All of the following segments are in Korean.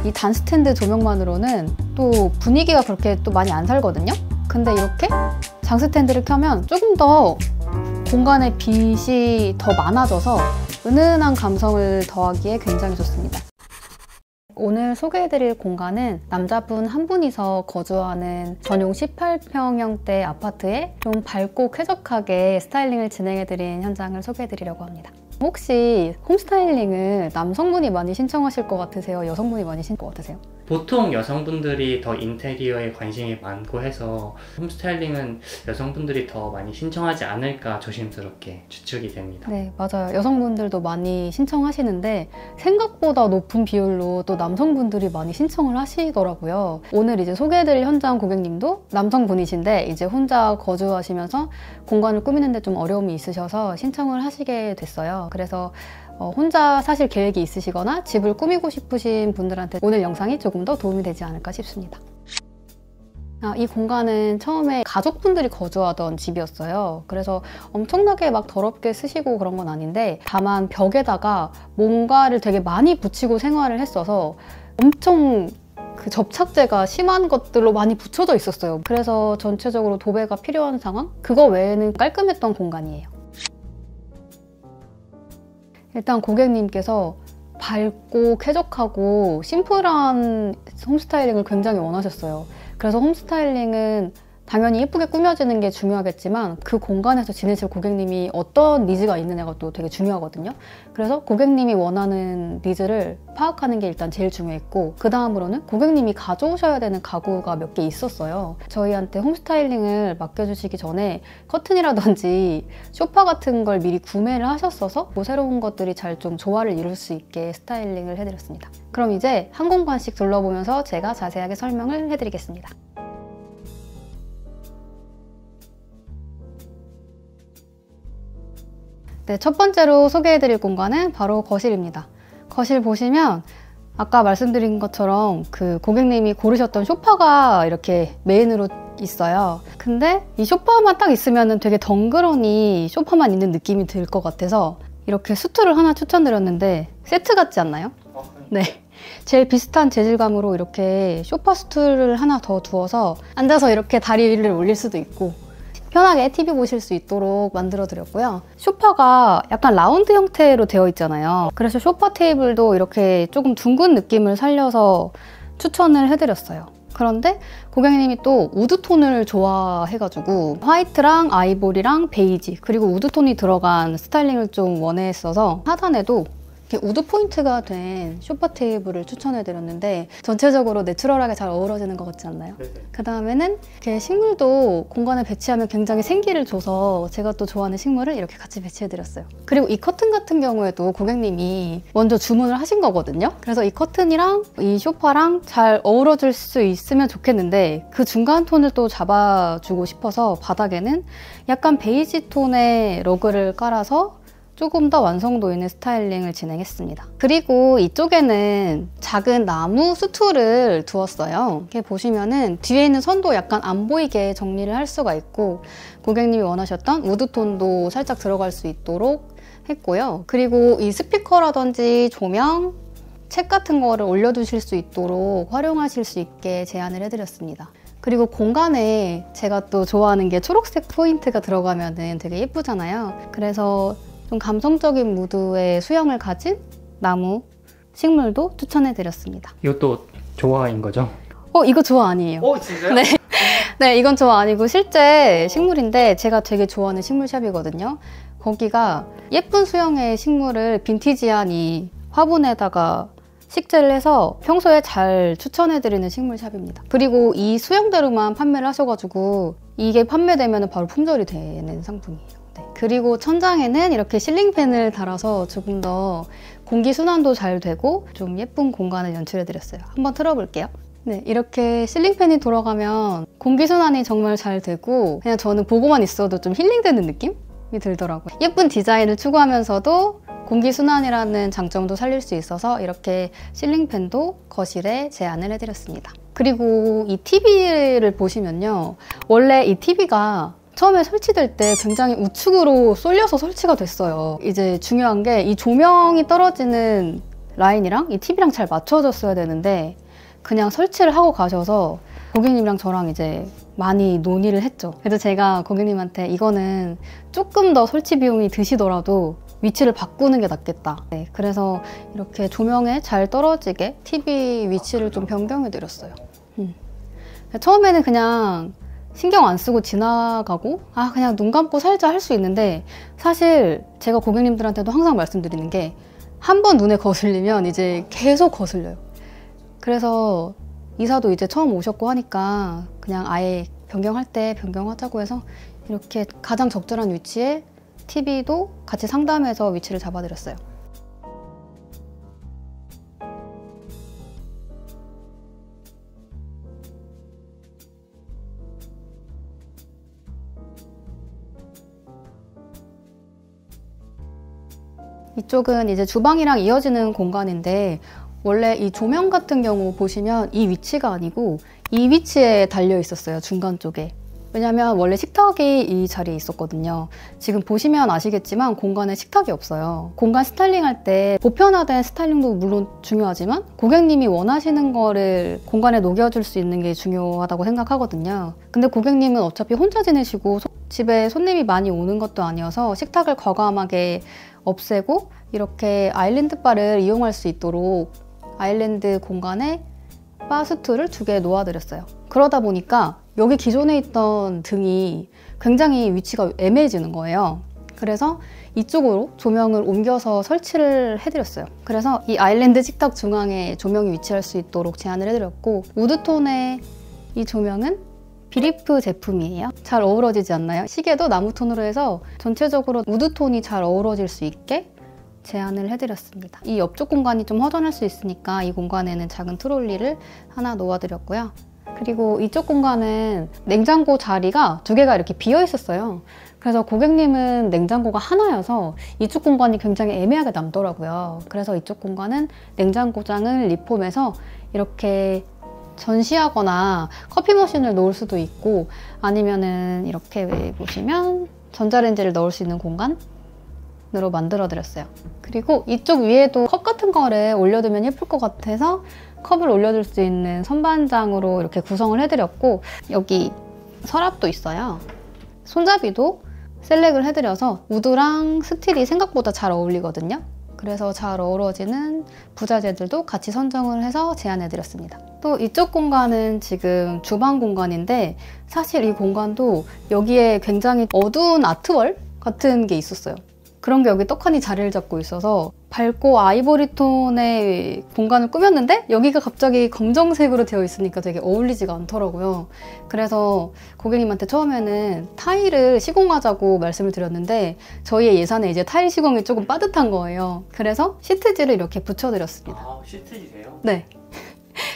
이 단스탠드 조명만으로는 또 분위기가 그렇게 또 많이 안 살거든요. 근데 이렇게 장스탠드를 켜면 조금 더 공간에 빛이 더 많아져서 은은한 감성을 더하기에 굉장히 좋습니다. 오늘 소개해드릴 공간은 남자분 한 분이서 거주하는 전용 18평형대 아파트에 좀 밝고 쾌적하게 스타일링을 진행해드린 현장을 소개해드리려고 합니다. 혹시 홈스타일링을 남성분이 많이 신청하실 것 같으세요? 여성분이 많이 신청할 것 같으세요? 보통 여성분들이 더 인테리어에 관심이 많고 해서 홈스타일링은 여성분들이 더 많이 신청하지 않을까 조심스럽게 추측이 됩니다. 네, 맞아요. 여성분들도 많이 신청하시는데 생각보다 높은 비율로 또 남성분들이 많이 신청을 하시더라고요. 오늘 이제 소개해드릴 현장 고객님도 남성분이신데 이제 혼자 거주하시면서 공간을 꾸미는데 좀 어려움이 있으셔서 신청을 하시게 됐어요. 그래서 혼자 사실 계획이 있으시거나 집을 꾸미고 싶으신 분들한테 오늘 영상이 조금 더 도움이 되지 않을까 싶습니다. 이 공간은 처음에 가족분들이 거주하던 집이었어요. 그래서 엄청나게 막 더럽게 쓰시고 그런 건 아닌데 다만 벽에다가 뭔가를 되게 많이 붙이고 생활을 했어서 엄청 그 접착제가 심한 것들로 많이 붙여져 있었어요. 그래서 전체적으로 도배가 필요한 상황? 그거 외에는 깔끔했던 공간이에요. 일단 고객님께서 밝고 쾌적하고 심플한 홈스타일링을 굉장히 원하셨어요. 그래서 홈스타일링은 당연히 예쁘게 꾸며지는 게 중요하겠지만 그 공간에서 지내실 고객님이 어떤 니즈가 있느냐가 또 되게 중요하거든요. 그래서 고객님이 원하는 니즈를 파악하는 게 일단 제일 중요했고 그 다음으로는 고객님이 가져오셔야 되는 가구가 몇 개 있었어요. 저희한테 홈스타일링을 맡겨주시기 전에 커튼이라든지 소파 같은 걸 미리 구매를 하셨어서 뭐 새로운 것들이 잘 좀 조화를 이룰 수 있게 스타일링을 해드렸습니다. 그럼 이제 한 공간씩 둘러보면서 제가 자세하게 설명을 해드리겠습니다. 네, 첫 번째로 소개해드릴 공간은 바로 거실입니다. 거실 보시면 아까 말씀드린 것처럼 그 고객님이 고르셨던 소파가 이렇게 메인으로 있어요. 근데 이 소파만 딱 있으면 되게 덩그러니 소파만 있는 느낌이 들 것 같아서 이렇게 수트를 하나 추천드렸는데 세트 같지 않나요? 네. 제일 비슷한 재질감으로 이렇게 소파 수트를 하나 더 두어서 앉아서 이렇게 다리 위를 올릴 수도 있고 편하게 TV 보실 수 있도록 만들어 드렸고요. 소파가 약간 라운드 형태로 되어 있잖아요. 그래서 소파 테이블도 이렇게 조금 둥근 느낌을 살려서 추천을 해드렸어요. 그런데 고객님이 또 우드톤을 좋아해가지고 화이트랑 아이보리랑 베이지 그리고 우드톤이 들어간 스타일링을 좀 원했어서 하단에도 이렇게 우드 포인트가 된 소파 테이블을 추천해드렸는데 전체적으로 내추럴하게 잘 어우러지는 것 같지 않나요? 그 다음에는 이렇게 식물도 공간에 배치하면 굉장히 생기를 줘서 제가 또 좋아하는 식물을 이렇게 같이 배치해드렸어요. 그리고 이 커튼 같은 경우에도 고객님이 먼저 주문을 하신 거거든요. 그래서 이 커튼이랑 이 소파랑 잘 어우러질 수 있으면 좋겠는데 그 중간 톤을 또 잡아주고 싶어서 바닥에는 약간 베이지 톤의 러그를 깔아서 조금 더 완성도 있는 스타일링을 진행했습니다. 그리고 이쪽에는 작은 나무 스툴을 두었어요. 이렇게 보시면은 뒤에 있는 선도 약간 안 보이게 정리를 할 수가 있고 고객님이 원하셨던 우드톤도 살짝 들어갈 수 있도록 했고요. 그리고 이 스피커라든지 조명, 책 같은 거를 올려두실 수 있도록 활용하실 수 있게 제안을 해드렸습니다. 그리고 공간에 제가 또 좋아하는 게 초록색 포인트가 들어가면 되게 예쁘잖아요. 그래서 좀 감성적인 무드의 수영을 가진 나무, 식물도 추천해드렸습니다. 이것도 조화인 거죠? 이거 조화 아니에요. 진짜요? 네. 네, 이건 조화 아니고 실제 식물인데 제가 되게 좋아하는 식물샵이거든요. 거기가 예쁜 수영의 식물을 빈티지한 이 화분에다가 식재를 해서 평소에 잘 추천해드리는 식물샵입니다. 그리고 이 수영대로만 판매를 하셔가지고 이게 판매되면 바로 품절이 되는 상품이에요. 그리고 천장에는 이렇게 실링팬을 달아서 조금 더 공기순환도 잘 되고 좀 예쁜 공간을 연출해드렸어요. 한번 틀어볼게요. 네, 이렇게 실링팬이 돌아가면 공기순환이 정말 잘 되고 그냥 저는 보고만 있어도 좀 힐링되는 느낌이 들더라고요. 예쁜 디자인을 추구하면서도 공기순환이라는 장점도 살릴 수 있어서 이렇게 실링팬도 거실에 제안을 해드렸습니다. 그리고 이 TV를 보시면요. 원래 이 TV가 처음에 설치될 때 굉장히 우측으로 쏠려서 설치가 됐어요. 이제 중요한 게 이 조명이 떨어지는 라인이랑 이 TV랑 잘 맞춰졌어야 되는데 그냥 설치를 하고 가셔서 고객님이랑 저랑 이제 많이 논의를 했죠. 그래서 제가 고객님한테 이거는 조금 더 설치 비용이 드시더라도 위치를 바꾸는 게 낫겠다. 네, 그래서 이렇게 조명에 잘 떨어지게 TV 위치를 좀 변경해 드렸어요. 처음에는 그냥 신경 안 쓰고 지나가고 그냥 눈 감고 살자 할 수 있는데, 사실 제가 고객님들한테도 항상 말씀드리는 게 한 번 눈에 거슬리면 이제 계속 거슬려요. 그래서 이사도 이제 처음 오셨고 하니까 그냥 아예 변경할 때 변경하자고 해서 이렇게 가장 적절한 위치에 TV도 같이 상담해서 위치를 잡아드렸어요. 이쪽은 이제 주방이랑 이어지는 공간인데, 원래 이 조명 같은 경우 보시면 이 위치가 아니고 이 위치에 달려 있었어요, 중간 쪽에. 왜냐면 원래 식탁이 이 자리에 있었거든요. 지금 보시면 아시겠지만 공간에 식탁이 없어요. 공간 스타일링 할 때 보편화된 스타일링도 물론 중요하지만 고객님이 원하시는 거를 공간에 녹여줄 수 있는 게 중요하다고 생각하거든요. 근데 고객님은 어차피 혼자 지내시고 집에 손님이 많이 오는 것도 아니어서 식탁을 과감하게 없애고 이렇게 아일랜드 바를 이용할 수 있도록 아일랜드 공간에 바 스툴을 2개 놓아드렸어요. 그러다 보니까 여기 기존에 있던 등이 굉장히 위치가 애매해지는 거예요. 그래서 이쪽으로 조명을 옮겨서 설치를 해드렸어요. 그래서 이 아일랜드 식탁 중앙에 조명이 위치할 수 있도록 제안을 해드렸고, 우드톤의 이 조명은 비리프 제품이에요. 잘 어우러지지 않나요? 시계도 나무톤으로 해서 전체적으로 우드톤이 잘 어우러질 수 있게 제안을 해드렸습니다. 이 옆쪽 공간이 좀 허전할 수 있으니까 이 공간에는 작은 트롤리를 하나 놓아드렸고요. 그리고 이쪽 공간은 냉장고 자리가 2개가 이렇게 비어 있었어요. 그래서 고객님은 냉장고가 하나여서 이쪽 공간이 굉장히 애매하게 남더라고요. 그래서 이쪽 공간은 냉장고장을 리폼해서 이렇게 전시하거나 커피 머신을 놓을 수도 있고, 아니면은 이렇게 보시면 전자레인지를 넣을 수 있는 공간으로 만들어 드렸어요. 그리고 이쪽 위에도 컵 같은 거를 올려두면 예쁠 것 같아서 컵을 올려둘 수 있는 선반장으로 이렇게 구성을 해드렸고, 여기 서랍도 있어요. 손잡이도 셀렉을 해드려서 우드랑 스틸이 생각보다 잘 어울리거든요. 그래서 잘 어우러지는 부자재들도 같이 선정을 해서 제안해드렸습니다. 또 이쪽 공간은 지금 주방 공간인데, 사실 이 공간도 여기에 굉장히 어두운 아트월 같은 게 있었어요. 그런 게 여기 떡하니 자리를 잡고 있어서 밝고 아이보리 톤의 공간을 꾸몄는데 여기가 갑자기 검정색으로 되어 있으니까 되게 어울리지가 않더라고요. 그래서 고객님한테 처음에는 타일을 시공하자고 말씀을 드렸는데 저희의 예산에 이제 타일 시공이 조금 빠듯한 거예요. 그래서 시트지를 이렇게 붙여드렸습니다. 아, 시트지세요? 네.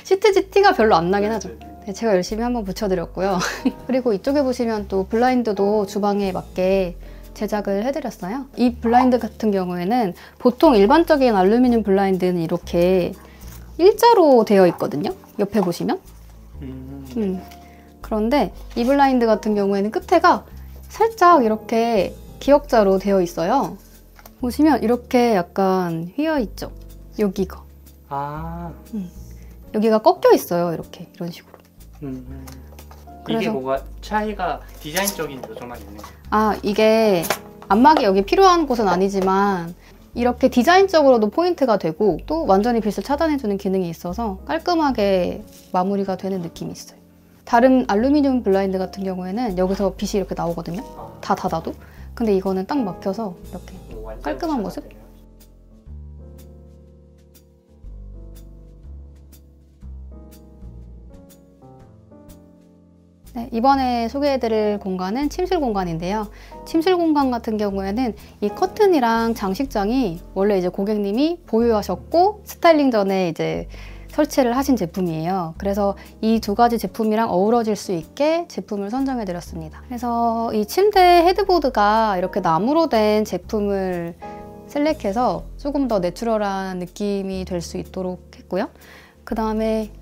시트지 티가 별로 안 나긴 하죠. 네, 제가 열심히 한번 붙여드렸고요. 그리고 이쪽에 보시면 또 블라인드도 주방에 맞게 제작을 해드렸어요. 이 블라인드 같은 경우에는 보통 일반적인 알루미늄 블라인드는 이렇게 일자로 되어 있거든요. 옆에 보시면. 그런데 이 블라인드 같은 경우에는 끝에가 살짝 이렇게 기역자로 되어 있어요. 보시면 이렇게 약간 휘어있죠. 여기가. 여기가 꺾여 있어요. 이렇게 이런 식으로. 이게 뭐가 차이가 디자인적인 요소만 있네요. 이게 안막이 여기 필요한 곳은 아니지만 이렇게 디자인적으로도 포인트가 되고 또 완전히 빛을 차단해주는 기능이 있어서 깔끔하게 마무리가 되는 느낌이 있어요. 다른 알루미늄 블라인드 같은 경우에는 여기서 빛이 이렇게 나오거든요. 다 닫아도. 근데 이거는 딱 막혀서 이렇게 깔끔한 모습? 네, 이번에 소개해드릴 공간은 침실 공간인데요. 침실 공간 같은 경우에는 이 커튼이랑 장식장이 원래 이제 고객님이 보유하셨고 스타일링 전에 이제 설치를 하신 제품이에요. 그래서 이 2가지 제품이랑 어우러질 수 있게 제품을 선정해드렸습니다. 그래서 이 침대 헤드보드가 이렇게 나무로 된 제품을 셀렉해서 조금 더 내추럴한 느낌이 될 수 있도록 했고요. 그 다음에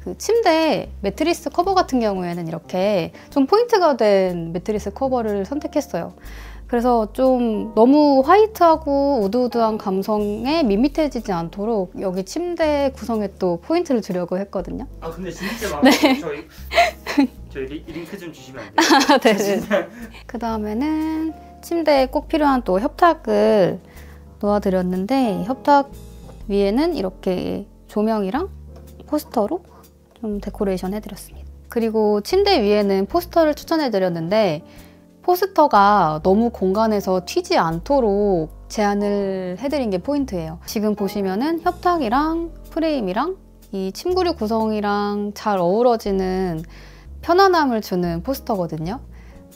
그 침대 매트리스 커버 같은 경우에는 이렇게 좀 포인트가 된 매트리스 커버를 선택했어요. 그래서 좀 너무 화이트하고 우드우드한 감성에 밋밋해지지 않도록 여기 침대 구성에 또 포인트를 주려고 했거든요. 아 근데 진짜 마음에 들어요. 저희 링크 좀 주시면 안 돼요? 네. 그 다음에는 침대에 꼭 필요한 또 협탁을 놓아드렸는데 협탁 위에는 이렇게 조명이랑 포스터로 좀 데코레이션 해드렸습니다. 그리고 침대 위에는 포스터를 추천해드렸는데 포스터가 너무 공간에서 튀지 않도록 제안을 해드린 게 포인트예요. 지금 보시면은 협탁이랑 프레임이랑 이 침구류 구성이랑 잘 어우러지는 편안함을 주는 포스터거든요.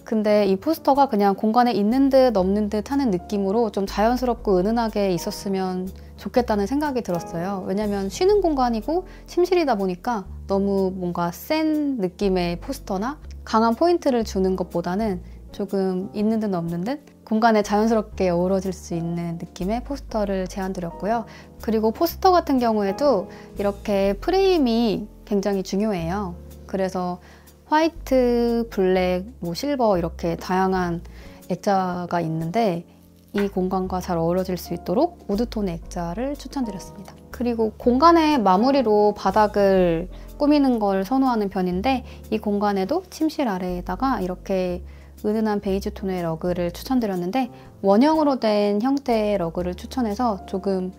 근데 이 포스터가 그냥 공간에 있는 듯 없는 듯 하는 느낌으로 좀 자연스럽고 은은하게 있었으면 좋겠다는 생각이 들었어요. 왜냐면 쉬는 공간이고 침실이다 보니까 너무 뭔가 센 느낌의 포스터나 강한 포인트를 주는 것보다는 조금 있는 듯 없는 듯 공간에 자연스럽게 어우러질 수 있는 느낌의 포스터를 제안드렸고요. 그리고 포스터 같은 경우에도 이렇게 프레임이 굉장히 중요해요. 그래서 화이트, 블랙, 실버 이렇게 다양한 액자가 있는데 이 공간과 잘 어우러질 수 있도록 우드톤의 액자를 추천드렸습니다. 그리고 공간의 마무리로 바닥을 꾸미는 걸 선호하는 편인데 이 공간에도 침실 아래에다가 이렇게 은은한 베이지 톤의 러그를 추천드렸는데 원형으로 된 형태의 러그를 추천해서 조금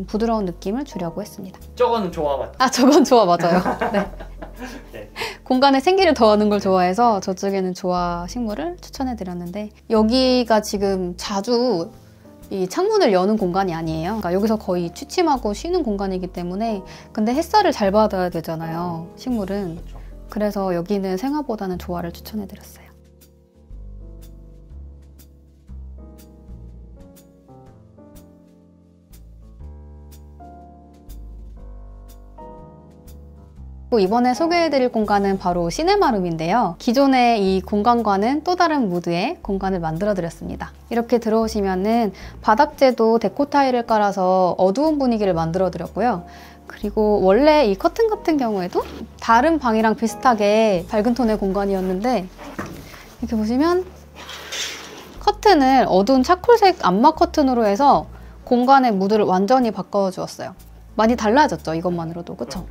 부드러운 느낌을 주려고 했습니다. 저거는 좋아 맞죠? 아 저건 좋아 맞아요. 네. 네. 공간에 생기를 더하는 걸 좋아해서 저쪽에는 조화 식물을 추천해드렸는데 여기가 지금 자주 이 창문을 여는 공간이 아니에요. 그러니까 여기서 거의 취침하고 쉬는 공간이기 때문에 근데 햇살을 잘 받아야 되잖아요. 식물은. 그렇죠. 그래서 여기는 생화보다는 조화를 추천해드렸어요. 이번에 소개해드릴 공간은 바로 시네마룸인데요. 기존의 이 공간과는 또 다른 무드의 공간을 만들어드렸습니다. 이렇게 들어오시면은 바닥재도 데코 타일을 깔아서 어두운 분위기를 만들어드렸고요. 그리고 원래 이 커튼 같은 경우에도 다른 방이랑 비슷하게 밝은 톤의 공간이었는데 이렇게 보시면 커튼을 어두운 차콜색 암막 커튼으로 해서 공간의 무드를 완전히 바꿔주었어요. 많이 달라졌죠, 이것만으로도. 그쵸?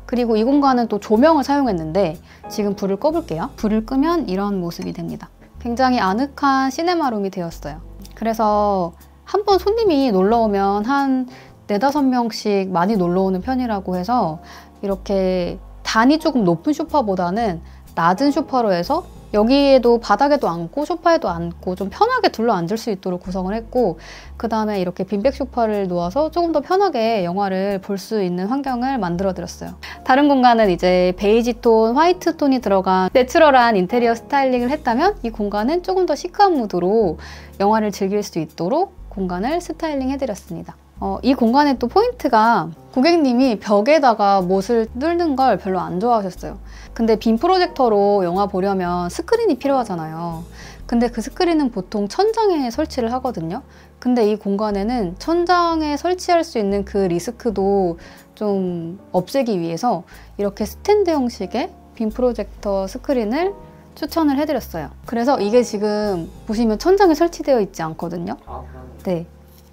그리고 이 공간은 또 조명을 사용했는데 지금 불을 꺼볼게요. 불을 끄면 이런 모습이 됩니다. 굉장히 아늑한 시네마룸이 되었어요. 그래서 한 번 손님이 놀러오면 한 4~5명씩 많이 놀러오는 편이라고 해서 이렇게 단이 조금 높은 소파보다는 낮은 소파로 해서 여기에도 바닥에도 앉고 소파에도 앉고 좀 편하게 둘러 앉을 수 있도록 구성을 했고 그 다음에 이렇게 빈백 소파를 놓아서 조금 더 편하게 영화를 볼 수 있는 환경을 만들어 드렸어요. 다른 공간은 이제 베이지 톤, 화이트 톤이 들어간 내추럴한 인테리어 스타일링을 했다면 이 공간은 조금 더 시크한 무드로 영화를 즐길 수 있도록 공간을 스타일링 해드렸습니다. 이 공간의 또 포인트가 고객님이 벽에다가 못을 뚫는 걸 별로 안 좋아하셨어요. 근데 빔 프로젝터로 영화 보려면 스크린이 필요하잖아요. 근데 그 스크린은 보통 천장에 설치를 하거든요. 근데 이 공간에는 천장에 설치할 수 있는 그 리스크도 좀 없애기 위해서 이렇게 스탠드 형식의 빔 프로젝터 스크린을 추천을 해드렸어요. 그래서 이게 지금 보시면 천장에 설치되어 있지 않거든요. 네.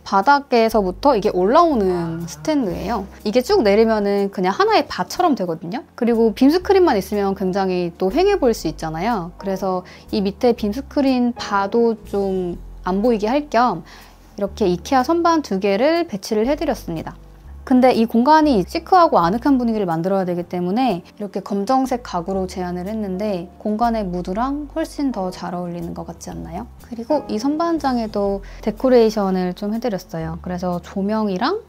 바닥에서부터 이게 올라오는 스탠드예요. 이게 쭉 내리면은 그냥 하나의 바처럼 되거든요. 그리고 빔 스크린만 있으면 굉장히 또 휑해 보일 수 있잖아요. 그래서 이 밑에 빔 스크린 바도 좀 안 보이게 할 겸 이렇게 이케아 선반 2개를 배치를 해드렸습니다. 근데 이 공간이 시크하고 아늑한 분위기를 만들어야 되기 때문에 이렇게 검정색 가구로 제안을 했는데 공간의 무드랑 훨씬 더 잘 어울리는 것 같지 않나요? 그리고 이 선반장에도 데코레이션을 좀 해드렸어요. 그래서 조명이랑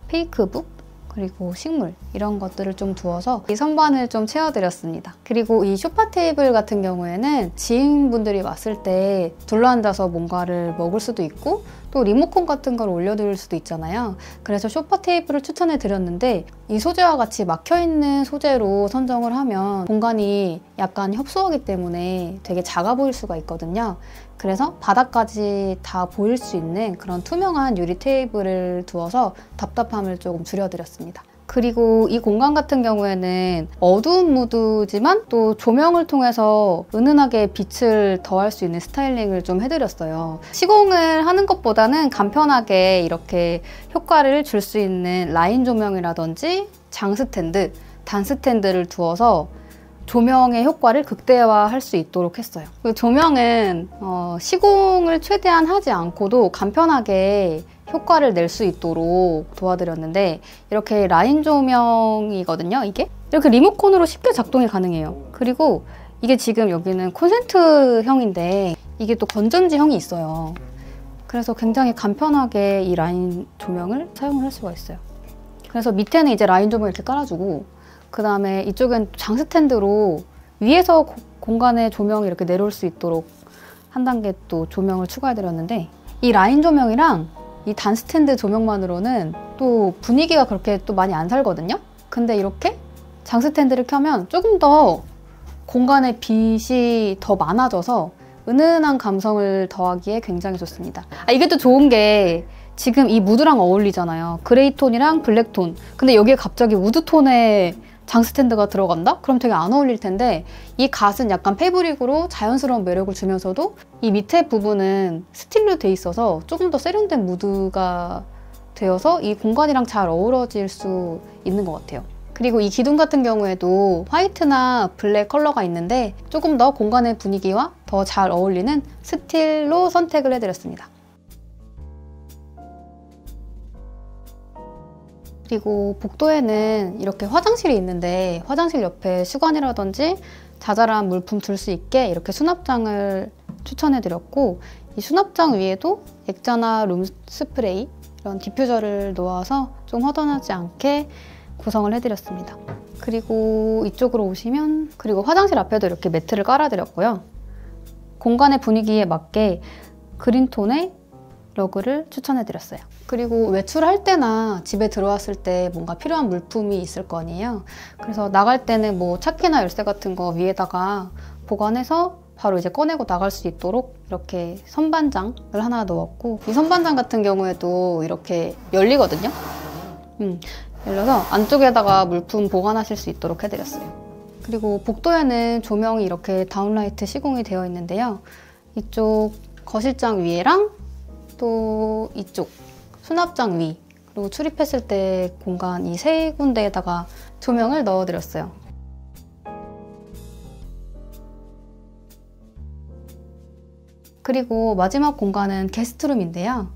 페이크북 그리고 식물 이런 것들을 좀 두어서 이 선반을 좀 채워드렸습니다. 그리고 이 소파 테이블 같은 경우에는 지인분들이 왔을 때 둘러앉아서 뭔가를 먹을 수도 있고 또 리모컨 같은 걸 올려둘 수도 있잖아요. 그래서 소파 테이블을 추천해 드렸는데 이 소재와 같이 막혀있는 소재로 선정을 하면 공간이 약간 협소하기 때문에 되게 작아 보일 수가 있거든요. 그래서 바닥까지 다 보일 수 있는 그런 투명한 유리 테이블을 두어서 답답함을 조금 줄여드렸습니다. 그리고 이 공간 같은 경우에는 어두운 무드지만 또 조명을 통해서 은은하게 빛을 더할 수 있는 스타일링을 좀 해드렸어요. 시공을 하는 것보다는 간편하게 이렇게 효과를 줄 수 있는 라인 조명이라든지 장 스탠드, 단 스탠드를 두어서 조명의 효과를 극대화할 수 있도록 했어요. 조명은 시공을 최대한 하지 않고도 간편하게 효과를 낼 수 있도록 도와드렸는데, 이렇게 라인 조명이거든요, 이게. 이렇게 리모컨으로 쉽게 작동이 가능해요. 그리고 이게 지금 여기는 콘센트형인데 이게 또 건전지형이 있어요. 그래서 굉장히 간편하게 이 라인 조명을 사용을 할 수가 있어요. 그래서 밑에는 이제 라인 조명 이렇게 깔아주고, 그 다음에 이쪽엔 장 스탠드로 위에서 공간에 조명이 이렇게 내려올 수 있도록 한 단계 또 조명을 추가해드렸는데, 이 라인 조명이랑 이 단 스탠드 조명만으로는 또 분위기가 그렇게 또 많이 안 살거든요? 근데 이렇게 장 스탠드를 켜면 조금 더 공간에 빛이 더 많아져서 은은한 감성을 더하기에 굉장히 좋습니다. 이게 또 좋은 게 지금 이 무드랑 어울리잖아요. 그레이 톤이랑 블랙 톤. 근데 여기에 갑자기 우드 톤의 장 스탠드가 들어간다? 그럼 되게 안 어울릴 텐데, 이 갓은 약간 패브릭으로 자연스러운 매력을 주면서도 이 밑에 부분은 스틸로 돼 있어서 조금 더 세련된 무드가 되어서 이 공간이랑 잘 어우러질 수 있는 것 같아요. 그리고 이 기둥 같은 경우에도 화이트나 블랙 컬러가 있는데 조금 더 공간의 분위기와 더 잘 어울리는 스틸로 선택을 해드렸습니다. 그리고 복도에는 이렇게 화장실이 있는데, 화장실 옆에 수건이라든지 자잘한 물품 둘 수 있게 이렇게 수납장을 추천해드렸고, 이 수납장 위에도 액자나 룸 스프레이, 이런 디퓨저를 놓아서 좀 허전하지 않게 구성을 해드렸습니다. 그리고 이쪽으로 오시면, 그리고 화장실 앞에도 이렇게 매트를 깔아드렸고요. 공간의 분위기에 맞게 그린톤의 러그를 추천해드렸어요. 그리고 외출할 때나 집에 들어왔을 때 뭔가 필요한 물품이 있을 거 아니에요. 그래서 나갈 때는 뭐 차키나 열쇠 같은 거 위에다가 보관해서 바로 이제 꺼내고 나갈 수 있도록 이렇게 선반장을 하나 넣었고, 이 선반장 같은 경우에도 이렇게 열리거든요. 열려서 안쪽에다가 물품 보관하실 수 있도록 해드렸어요. 그리고 복도에는 조명이 이렇게 다운라이트 시공이 되어 있는데요. 이쪽 거실장 위에랑 또 이쪽 수납장 위, 그리고 출입했을 때 공간 이 세 군데에다가 조명을 넣어드렸어요. 그리고 마지막 공간은 게스트룸인데요.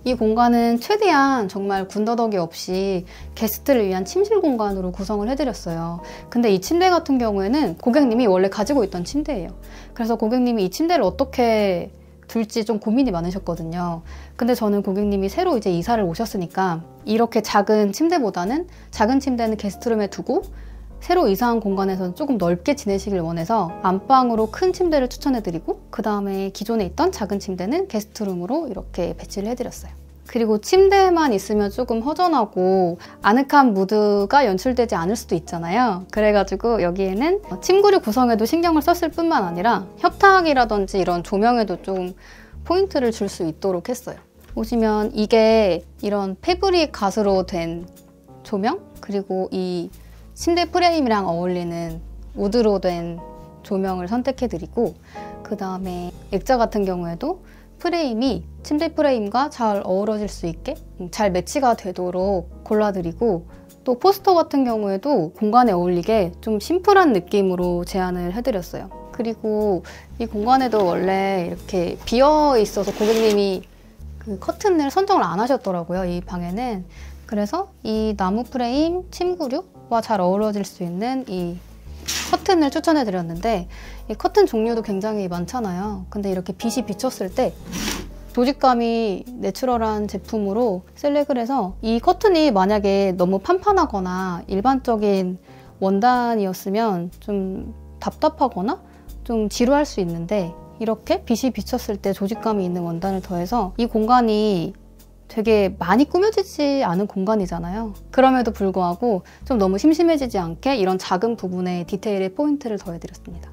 이 공간은 최대한 정말 군더더기 없이 게스트를 위한 침실 공간으로 구성을 해드렸어요. 근데 이 침대 같은 경우에는 고객님이 원래 가지고 있던 침대예요. 그래서 고객님이 이 침대를 어떻게 둘지 좀 고민이 많으셨거든요. 근데 저는 고객님이 새로 이제 이사를 오셨으니까 이렇게 작은 침대보다는, 작은 침대는 게스트룸에 두고 새로 이사한 공간에서는 조금 넓게 지내시길 원해서 안방으로 큰 침대를 추천해드리고, 그 다음에 기존에 있던 작은 침대는 게스트룸으로 이렇게 배치를 해드렸어요. 그리고 침대만 있으면 조금 허전하고 아늑한 무드가 연출되지 않을 수도 있잖아요. 그래가지고 여기에는 침구류 구성에도 신경을 썼을 뿐만 아니라 협탁이라든지 이런 조명에도 좀 포인트를 줄 수 있도록 했어요. 보시면 이게 이런 패브릭 가스로 된 조명, 그리고 이 침대 프레임이랑 어울리는 우드로 된 조명을 선택해드리고, 그 다음에 액자 같은 경우에도 프레임이 침대 프레임과 잘 어우러질 수 있게 잘 매치가 되도록 골라드리고, 또 포스터 같은 경우에도 공간에 어울리게 좀 심플한 느낌으로 제안을 해드렸어요. 그리고 이 공간에도 원래 이렇게 비어 있어서 고객님이 그 커튼을 선정을 안 하셨더라고요, 이 방에는. 그래서 이 나무 프레임 침구류와 잘 어우러질 수 있는 이 커튼을 추천해 드렸는데, 이 커튼 종류도 굉장히 많잖아요. 근데 이렇게 빛이 비쳤을 때 조직감이 내추럴한 제품으로 셀렉을 해서, 이 커튼이 만약에 너무 판판하거나 일반적인 원단이었으면 좀 답답하거나 좀 지루할 수 있는데, 이렇게 빛이 비쳤을 때 조직감이 있는 원단을 더해서 이 공간이 되게 많이 꾸며지지 않은 공간이잖아요. 그럼에도 불구하고 좀 너무 심심해지지 않게 이런 작은 부분에 디테일에 포인트를 더해드렸습니다.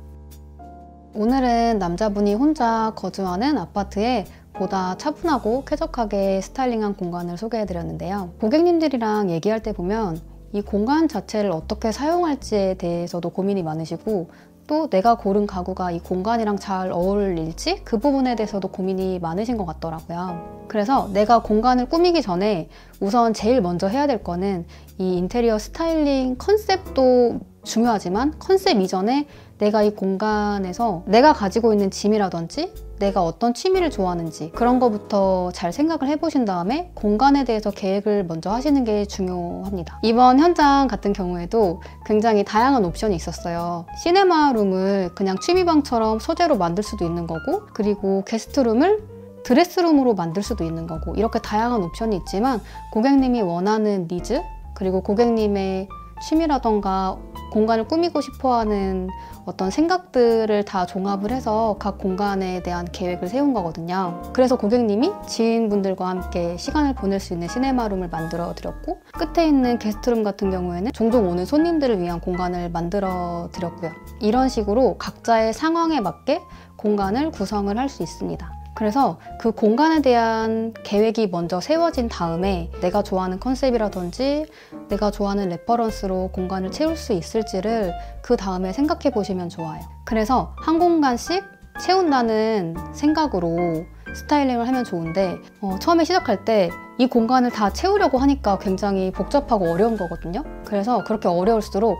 오늘은 남자분이 혼자 거주하는 아파트에 보다 차분하고 쾌적하게 스타일링한 공간을 소개해드렸는데요. 고객님들이랑 얘기할 때 보면 이 공간 자체를 어떻게 사용할지에 대해서도 고민이 많으시고, 또 내가 고른 가구가 이 공간이랑 잘 어울릴지 그 부분에 대해서도 고민이 많으신 것 같더라고요. 그래서 내가 공간을 꾸미기 전에 우선 제일 먼저 해야 될 거는 이 인테리어 스타일링 컨셉도 중요하지만 컨셉 이전에 내가 이 공간에서 내가 가지고 있는 짐이라든지 내가 어떤 취미를 좋아하는지 그런 거부터 잘 생각을 해보신 다음에 공간에 대해서 계획을 먼저 하시는 게 중요합니다. 이번 현장 같은 경우에도 굉장히 다양한 옵션이 있었어요. 시네마룸을 그냥 취미방처럼 소재로 만들 수도 있는 거고, 그리고 게스트룸을 드레스룸으로 만들 수도 있는 거고, 이렇게 다양한 옵션이 있지만 고객님이 원하는 니즈, 그리고 고객님의 취미라던가 공간을 꾸미고 싶어하는 어떤 생각들을 다 종합을 해서 각 공간에 대한 계획을 세운 거거든요. 그래서 고객님이 지인분들과 함께 시간을 보낼 수 있는 시네마룸을 만들어 드렸고, 끝에 있는 게스트룸 같은 경우에는 종종 오는 손님들을 위한 공간을 만들어 드렸고요. 이런 식으로 각자의 상황에 맞게 공간을 구성을 할 수 있습니다. 그래서 그 공간에 대한 계획이 먼저 세워진 다음에 내가 좋아하는 컨셉이라든지 내가 좋아하는 레퍼런스로 공간을 채울 수 있을지를 그 다음에 생각해 보시면 좋아요. 그래서 한 공간씩 채운다는 생각으로 스타일링을 하면 좋은데, 처음에 시작할 때 이 공간을 다 채우려고 하니까 굉장히 복잡하고 어려운 거거든요. 그래서 그렇게 어려울수록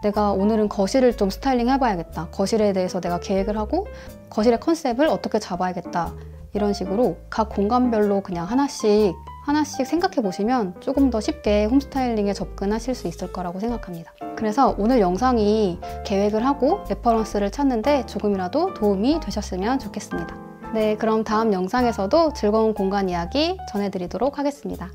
내가 오늘은 거실을 좀 스타일링 해봐야겠다, 거실에 대해서 내가 계획을 하고 거실의 컨셉을 어떻게 잡아야겠다, 이런 식으로 각 공간별로 그냥 하나씩 생각해 보시면 조금 더 쉽게 홈스타일링에 접근하실 수 있을 거라고 생각합니다. 그래서 오늘 영상이 계획을 하고 레퍼런스를 찾는데 조금이라도 도움이 되셨으면 좋겠습니다. 네, 그럼 다음 영상에서도 즐거운 공간 이야기 전해드리도록 하겠습니다.